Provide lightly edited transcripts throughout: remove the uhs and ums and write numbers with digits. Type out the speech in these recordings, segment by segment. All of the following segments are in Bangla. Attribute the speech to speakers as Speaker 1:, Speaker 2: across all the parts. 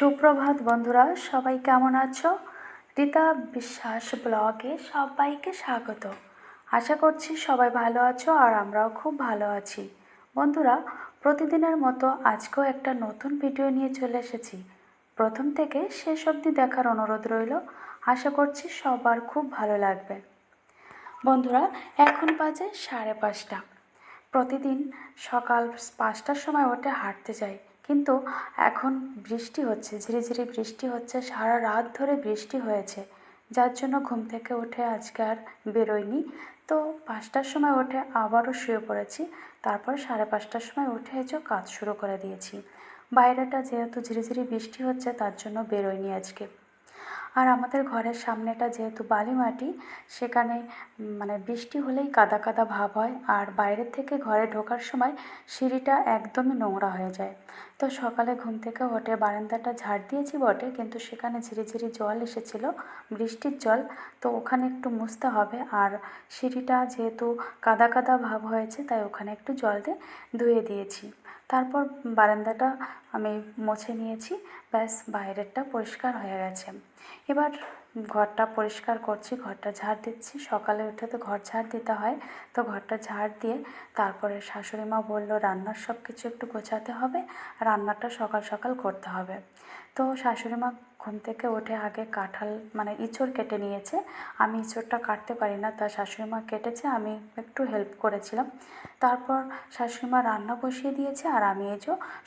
Speaker 1: সুপ্রভাত বন্ধুরা, সবাই কেমন আছো? রীতা বিশ্বাস ব্লগে সবাইকে স্বাগত। আশা করছি সবাই ভালো আছো আর আমরাও খুব ভালো আছি। বন্ধুরা, প্রতিদিনের মতো আজকেও একটা নতুন ভিডিও নিয়ে চলে এসেছি। প্রথম থেকে শেষ অবধি দেখার অনুরোধ রইল। আশা করছি সবার খুব ভালো লাগবে। বন্ধুরা, এখন বাজে 5:30। প্রতিদিন সকাল 5টার সময় উঠে হাঁটতে যাই, কিন্তু এখন বৃষ্টি হচ্ছে, ঝিরিঝিরি বৃষ্টি হচ্ছে, সারা রাত ধরে বৃষ্টি হয়েছে, যার জন্য ঘুম থেকে উঠে আজকে আর বেরোয়নি। তো 5টার সময় উঠে আবারও শুয়ে পড়েছি। তারপর 5:30টার সময় উঠে কাজ শুরু করে দিয়েছি। বাইরেটা যেহেতু ঝিরিঝিরি বৃষ্টি হচ্ছে, তার জন্য বেরোয়নি আজকে। আর আমাদের ঘরের সামনেটা যেহেতু বালি মাটি, সেখানে বৃষ্টি হলেই কাদা কাদা ভাব হয়, আর বাইরের থেকে ঘরে ঢোকার সময় সিঁড়িটা একদমই নোংরা হয়ে যায়। তো সকালে ঘুম থেকে উঠে বারান্দাটা ঝাড় দিয়েছি বটে, কিন্তু সেখানে ঝিরিঝিরি জল এসেছিলো, বৃষ্টির জল। তো ওখানে একটু মুছতে হবে, আর সিঁড়িটা যেহেতু কাদা কাদা ভাব হয়েছে, তাই ওখানে একটু জল দিয়ে ধুয়ে দিয়েছি। তারপর বারান্দাটা আমি মুছে নিয়েছি, ব্যাস বাইরেরটা পরিষ্কার হয়ে গেছে। এবার ঘরটা পরিষ্কার করছি, ঘরটা ঝাড় দিচ্ছি। সকালে উঠে তো ঘর ঝাড় দিতে হয়, তো ঘরটা ঝাড় দিয়ে তারপরে শাশুড়ি মা বললো রান্নার সব কিছু একটু গোছাতে হবে, রান্নাটা সকাল সকাল করতে হবে। তো শাশুড়ি মা ঘুম থেকে উঠে আগে কাঁঠাল ইঁচড় কেটে নিয়েছে। আমি ইঁচড়টা কাটতে পারি না, তা শাশুড়ি মা কেটেছে, আমি একটু হেল্প করেছিলাম। তারপর শাশুড়ি মা রান্না বসিয়ে দিয়েছে, আর আমি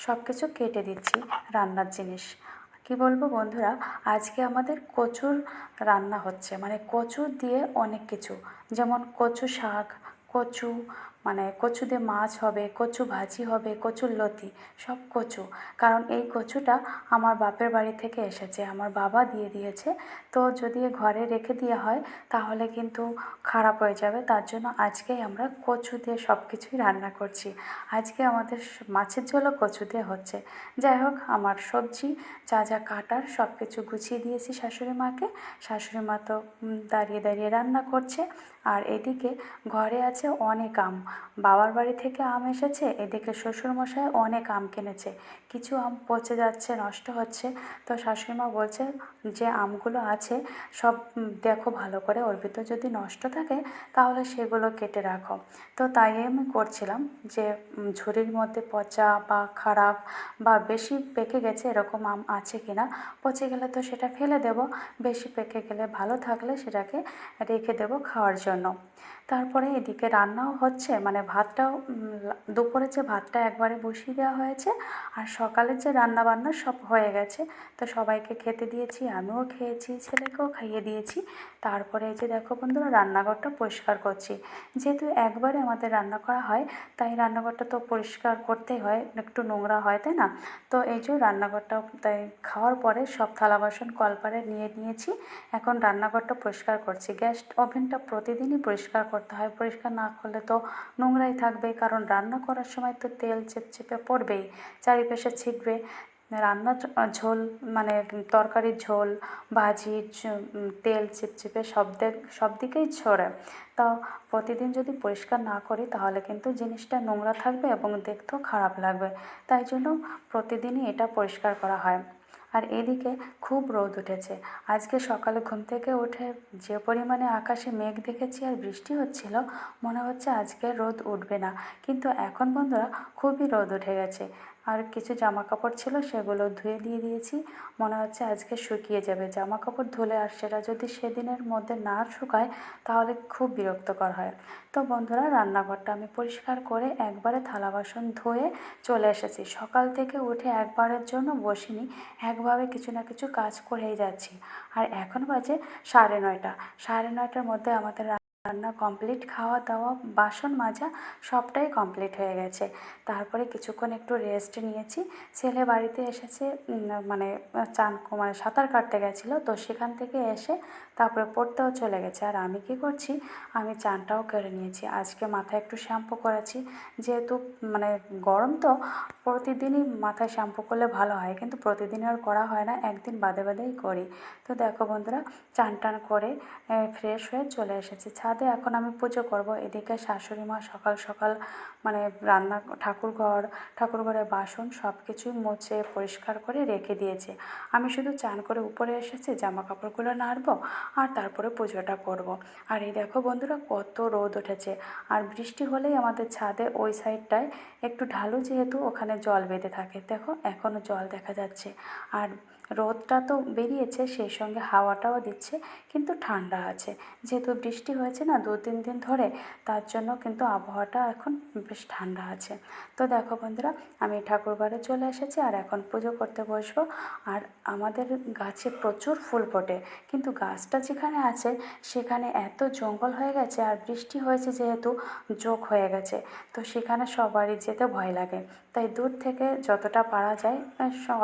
Speaker 1: সব কিছু কেটে দিচ্ছি রান্নার জিনিস। কি বলবো বন্ধুরা, আজকে আমাদের কচুর রান্না হচ্ছে, কচু দিয়ে অনেক কিছু, যেমন কচু শাক, কচু কচু দিয়ে মাছ হবে, কচু ভাজি হবে, কচুর লতি, সব কচু। কারণ এই কচুটা আমার বাপের বাড়ি থেকে এসেছে, আমার বাবা দিয়ে দিয়েছে। তো যদি ঘরে রেখে দেওয়া হয় তাহলে কিন্তু খারাপ হয়ে যাবে, তার জন্য আজকেই আমরা কচু দিয়ে সব কিছুই রান্না করছি। আজকে আমাদের মাছের ঝোলও কচু দিয়ে হচ্ছে। যাই হোক, আমার সবজি যা যা কাটার সব কিছু গুছিয়ে দিয়েছি শাশুড়ি মাকে। শাশুড়ি মা তো দাঁড়িয়ে দাঁড়িয়ে রান্না করছে, আর এদিকে ঘরে আছে অনেক আম। বাবার বাড়ি থেকে আম এসেছে, এদিকে শ্বশুরমশাই অনেক আম কিনেছে। কিছু আম পচে যাচ্ছে, নষ্ট হচ্ছে। তো শাশুড়ি মা বলছে যে আমগুলো আছে সব দেখো ভালো করে, ওর ভিতর যদি নষ্ট থাকে তাহলে সেগুলো কেটে রাখো। তো তাই আমি করছিলাম যে ঝুড়ির মধ্যে পচা বা খারাপ বা বেশি পেকে গেছে এরকম আম আছে কিনা। পচে গেলে তো সেটা ফেলে দেব, বেশি পেকে গেলে ভালো থাকলে সেটাকে রেখে দেব খাওয়ার জন্য। তারপরে এদিকে রান্নাও হচ্ছে, ভাতটাও দুপুরে যে ভাতটা একবারে বসিয়ে দেওয়া হয়েছে, আর সকালের যে রান্না বান্না সব হয়ে গেছে। তো সবাইকে খেতে দিয়েছি, আমিও খেয়েছি, ছেলেকেও খাইয়ে দিয়েছি। তারপরে এই যে দেখো বন্ধুরা, রান্নাঘরটা পরিষ্কার করছি। যেহেতু একবারে আমাদের রান্না করা হয়, তাই রান্নাঘরটা তো পরিষ্কার করতেই হয়, একটু নোংরা হয়, তাই না? তো এই যে রান্নাঘরটা, তাই খাওয়ার পরে সব থালা বাসন কলপারে নিয়ে নিয়েছি। এখন রান্নাঘরটা পরিষ্কার করছি। গ্যাস ওভেনটা প্রতিদিনই পরিষ্কার করতে হয়, পরিষ্কার না করলে তো নোংরাই থাকবে, কারণ রান্না করার সময় তো তেল চেপচেপে পড়বেই, চারিপাশে ছিটবে। রান্নার ঝোল তরকারির ঝোল, ভাজির তেল চিপচিপে সব দিকেই ছড়ে। তো প্রতিদিন যদি পরিষ্কার না করি তাহলে কিন্তু জিনিসটা নোংরা থাকবে এবং দেখতেও খারাপ লাগবে। তাই জন্য প্রতিদিনই এটা পরিষ্কার করা হয়। আর এদিকে খুব রোদ উঠেছে। আজকে সকালে ঘুম থেকে উঠে যে পরিমাণে আকাশে মেঘ দেখেছি আর বৃষ্টি হচ্ছিল, মনে হচ্ছে আজকে রোদ উঠবে না, কিন্তু এখন বন্ধুরা খুবই রোদ উঠে গেছে। আর কিছু জামা কাপড় ছিল, সেগুলো ধুয়ে দিয়ে দিয়েছি, মনে হচ্ছে আজকে শুকিয়ে যাবে। জামা কাপড় ধুলে আর সেটা যদি সেদিনের মধ্যে না শুকায় তাহলে খুব বিরক্তকর হয়। তো বন্ধুরা, রান্নাঘরটা আমি পরিষ্কার করে একবারে থালা বাসন ধুয়ে চলে এসেছি। সকাল থেকে উঠে একবারের জন্য বসিনি, একভাবে কিছু না কিছু কাজ করেই যাচ্ছি। আর এখন বাজে 9:30। 9:30টার মধ্যে আমাদের রান্না কমপ্লিট, খাওয়া দাওয়া, বাসন মাজা সবটাই কমপ্লিট হয়ে গেছে। তারপরে কিছুক্ষণ একটু রেস্ট নিয়েছি। ছেলে বাড়িতে এসেছে, চান সাঁতার কাটতে গেছিলো, তো সেখান থেকে এসে তারপরে পড়তেও চলে গেছে। আর আমি কি করছি, আমি চানটাও করে নিয়েছি। আজকে মাথায় একটু শ্যাম্পু করেছি, যেহেতু গরম, তো প্রতিদিনই মাথায় শ্যাম্পু করলে ভালো হয়, কিন্তু প্রতিদিন আর করা হয় না, একদিন বাদে বাদেই করি। তো দেখো বন্ধুরা, চান টান করে ফ্রেশ হয়ে চলে এসেছি ছাদে। এখন আমি পুজো করব। এদিকে শাশুড়ি মা সকাল সকাল মানে ঠাকুরঘরের বাসন সব কিছুই মুছে পরিষ্কার করে রেখে দিয়েছে। আমি শুধু চান করে উপরে এসেছি, জামা কাপড়গুলো নাড়বো আর তারপরে পুজোটা করব। আর এই দেখো বন্ধুরা কত রোদ উঠেছে, আর বৃষ্টি হলেই আমাদের ছাদে ওই সাইডটায় একটু ঢালু, যেহেতু ওখানে জল বেঁধে থাকে। দেখো এখনও জল দেখা যাচ্ছে, আর রোদটা তো বেরিয়েছে, সেই সঙ্গে হাওয়াটাও দিচ্ছে, কিন্তু ঠান্ডা আছে। যেহেতু বৃষ্টি হয়েছে না 2-3 দিন ধরে, তার জন্য কিন্তু আবহাওয়াটা এখন বেশ ঠান্ডা আছে। তো দেখো বন্ধুরা, আমি ঠাকুরঘরে চলে এসেছি আর এখন পুজো করতে বসবো। আর আমাদের গাছে প্রচুর ফুল ফোটে, কিন্তু গাছটা যেখানে আছে সেখানে এত জঙ্গল হয়ে গেছে, আর বৃষ্টি হয়েছে যেহেতু জোক হয়ে গেছে, তো সেখানে সবারই যেতে ভয় লাগে। তাই দূর থেকে যতটা পারা যায়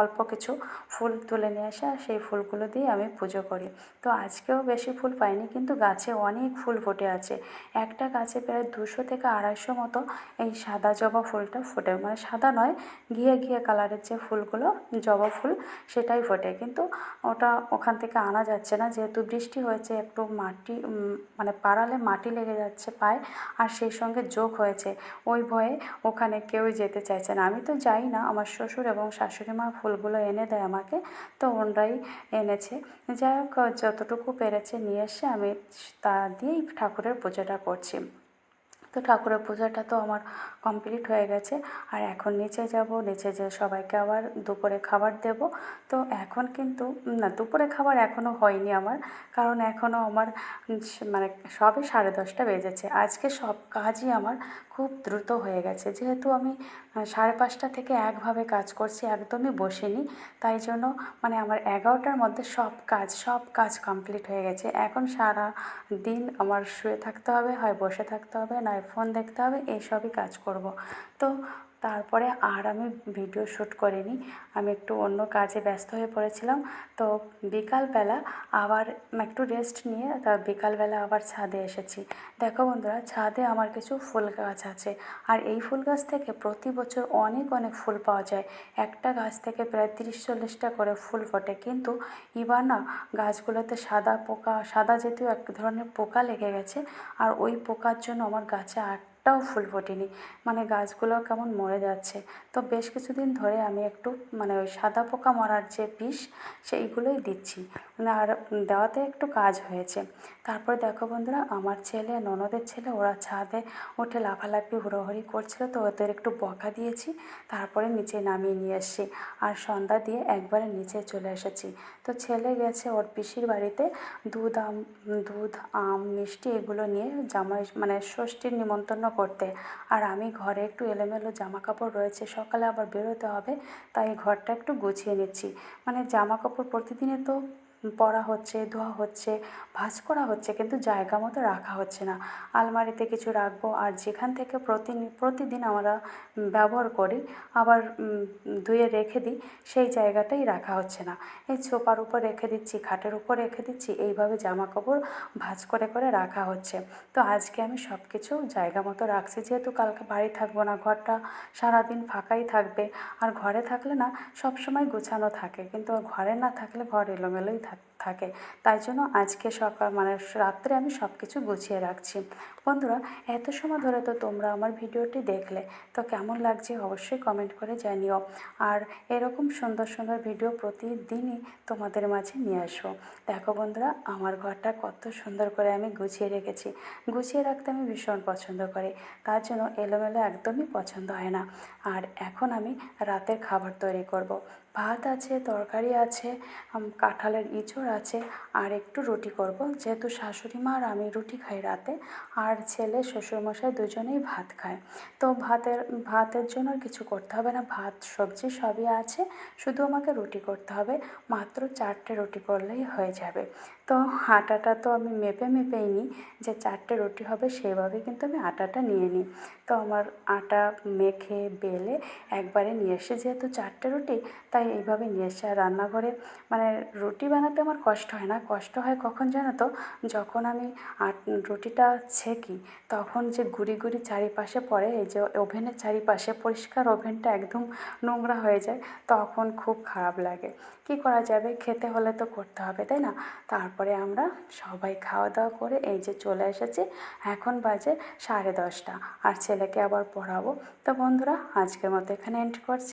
Speaker 1: অল্প কিছু ফুল তুলে নিয়ে আসে, আর সেই ফুলগুলো দিয়ে আমি পুজো করি। তো আজকেও বেশি ফুল পাইনি, কিন্তু গাছে অনেক ফুল ফুটে আছে। একটা গাছে প্রায় 200 থেকে 250 মতো এই সাদা জবা ফুলটা ফোটে, মানে সাদা নয়, ঘিয়ে ঘিয়ে কালারের যে ফুলগুলো জবা ফুল সেটাই ফোটে, কিন্তু ওটা ওখান থেকে আনা যাচ্ছে না, যেহেতু বৃষ্টি হয়েছে। একটু মাটি মানে পাড়ালে মাটি লেগে যাচ্ছে পায়ে, আর সেই সঙ্গে জোক হয়েছে, ওই ভয়ে ওখানে কেউই যেতে চাইছে না। আমি তো যাই না, আমার শ্বশুর এবং শাশুড়ি মা ফুলগুলো এনে দেয় আমাকে, তো ওনারাই এনেছে। যাই হোক, যতটুকু পেরেছে নিয়ে এসে আমি তা দিয়েই ঠাকুরের পুজোটা করছি। তো ঠাকুরের পূজাটা তো আমার কমপ্লিট হয়ে গেছে, আর এখন নিচে যাব, নিচে যেয়ে সবাইকে আবার দুপুরে খাবার দেব। তো এখন কিন্তু না, দুপুরে খাবার এখনও হয়নি আমার, কারণ এখনও আমার মানে সবে 10:30 বেজেছে। আজকে সব কাজই আমার খুব দ্রুত হয়ে গেছে, যেহেতু আমি 5:30 থেকে একভাবে কাজ করছি, একদমই বসিনি। তাই জন্য মানে আমার 11টার মধ্যে সব কাজ কমপ্লিট হয়ে গেছে। এখন সারা দিন আমার শুয়ে থাকতে হবে, হয় বসে থাকতে হবে, নয় ফোন দেখতে হবে, এইসবই কাজ করব। তো তারপরে আর আমি ভিডিও শ্যুট করিনি, আমি একটু অন্য কাজে ব্যস্ত হয়ে পড়েছিলাম। তো বিকালবেলা আবার একটু রেস্ট নিয়ে বিকালবেলা আবার ছাদে এসেছি। দেখো বন্ধুরা, ছাদে আমার কিছু ফুল গাছ আছে, আর এই ফুল গাছ থেকে প্রতি বছর অনেক অনেক ফুল পাওয়া যায়। একটা গাছ থেকে প্রায় 30-40টা করে ফুল ফোটে, কিন্তু এবার না গাছগুলোতে সাদা জাতীয় এক ধরনের পোকা লেগে গেছে, আর ওই পোকার জন্য আমার গাছে একটাও ফুল ফোটেনি, মানে গাছগুলো কেমন মরে যাচ্ছে। তো বেশ কিছুদিন ধরে আমি একটু মানে ওই সাদা পোকা মরার যে বিষ সেইগুলোই দিচ্ছি, আর দেওয়াতে একটু কাজ হয়েছে। তারপর দেখো বন্ধুরা, আমার ছেলে, ননদের ছেলে, ওরা ছাদে উঠে লাফালাফি হুড়োহুড়ি করছিল, তো ওদের একটু বকা দিয়েছি, তারপরে নিচে নামিয়ে নিয়ে এসেছি, আর সন্ধ্যা দিয়ে একবারে নিচে চলে এসেছি। তো ছেলে গেছে ওর পিসির বাড়িতে দুধ, আম, মিষ্টি এগুলো নিয়ে জামাই মানে ষষ্ঠীর নিমন্ত্রণ করতে। আর আমি ঘরে একটু এলোমেলো জামা কাপড় রয়েছে, সকালে আবার বেরোতে হবে, তাই ঘরটা একটু গুছিয়ে নিচ্ছি। মানে জামা কাপড় প্রতিদিনে তো পরা হচ্ছে, ধোয়া হচ্ছে, ভাঁজ করা হচ্ছে, কিন্তু জায়গা মতো রাখা হচ্ছে না। আলমারিতে কিছু রাখবো, আর যেখান থেকে প্রতিদিন আমরা ব্যবহার করি, আবার ধুয়ে রেখে দিই, সেই জায়গাটাই রাখা হচ্ছে না। এই সোফার উপর রেখে দিচ্ছি, খাটের উপর রেখে দিচ্ছি, এইভাবে জামা কাপড় ভাঁজ করে করে রাখা হচ্ছে। তো আজকে আমি সব কিছু জায়গা মতো রাখছি, যেহেতু কালকে বাড়ি থাকবো না, ঘরটা সারাদিন ফাঁকাই থাকবে। আর ঘরে থাকলে না সব সময় গোছানো থাকে, কিন্তু ঘরে না থাকলে ঘর এলোমেলোই থাকে। তাই জন্য আজকে সকাল মানে রাত্রে আমি সব কিছু গুছিয়ে রাখছি। বন্ধুরা, এত সময় ধরে তো তোমরা আমার ভিডিওটি দেখলে, তো কেমন লাগছে অবশ্যই কমেন্ট করে জানিও। আর এরকম সুন্দর সুন্দর ভিডিও প্রতিদিনই তোমাদের মাঝে নিয়ে আসবো। দেখো বন্ধুরা, আমার ঘরটা কত সুন্দর করে আমি গুছিয়ে রেখেছি। গুছিয়ে রাখতে আমি ভীষণ পছন্দ করি, তার জন্য এলোমেলো একদমই পছন্দ হয় না। আর এখন আমি রাতের খাবার তৈরি করব। ভাত আছে, তরকারি আছে, কাঁঠালের ইঁচড় আছে, আর একটু রুটি করব, যেহেতু শাশুড়ি মা আর আমি রুটি খাই রাতে, আর ছেলে শ্বশুরমশাই দুজনেই ভাত খায়। তো ভাতের জন্য আর কিছু করতে হবে না, ভাত সবজি সবই আছে, শুধু আমাকে রুটি করতে হবে। মাত্র 4টে রুটি করলেই হয়ে যাবে। তো আটাটা তো আমি মেপেই নিই, যে 4টে রুটি হবে সেইভাবে কিন্তু আমি আটাটা নিয়ে নিই। তো আমার আটা মেখে বেলে একবারে নিয়ে এসে, যেহেতু 4টে রুটি, তাই এইভাবে নিয়ে এসে, আর রান্নাঘরে মানে রুটি বানাতে আমার কষ্ট হয় না, কষ্ট হয় কখন জানো তো, যখন আমি রুটিটা ছেঁকি তখন যে গুঁড়ি গুঁড়ি চারিপাশে পড়ে, এই যে ওভেনের চারিপাশে, পরিষ্কার ওভেনটা একদম নোংরা হয়ে যায়, তখন খুব খারাপ লাগে। কি করা যাবে, খেতে হলে তো করতে হবে, তাই না? তারপরে আমরা সবাই খাওয়া দাওয়া করে এই যে চলে এসেছি, এখন বাজে 10:30, আর ছেলেকে আবার পড়াবো। তো বন্ধুরা, আজকের মতো এখানে এন্ড করছি।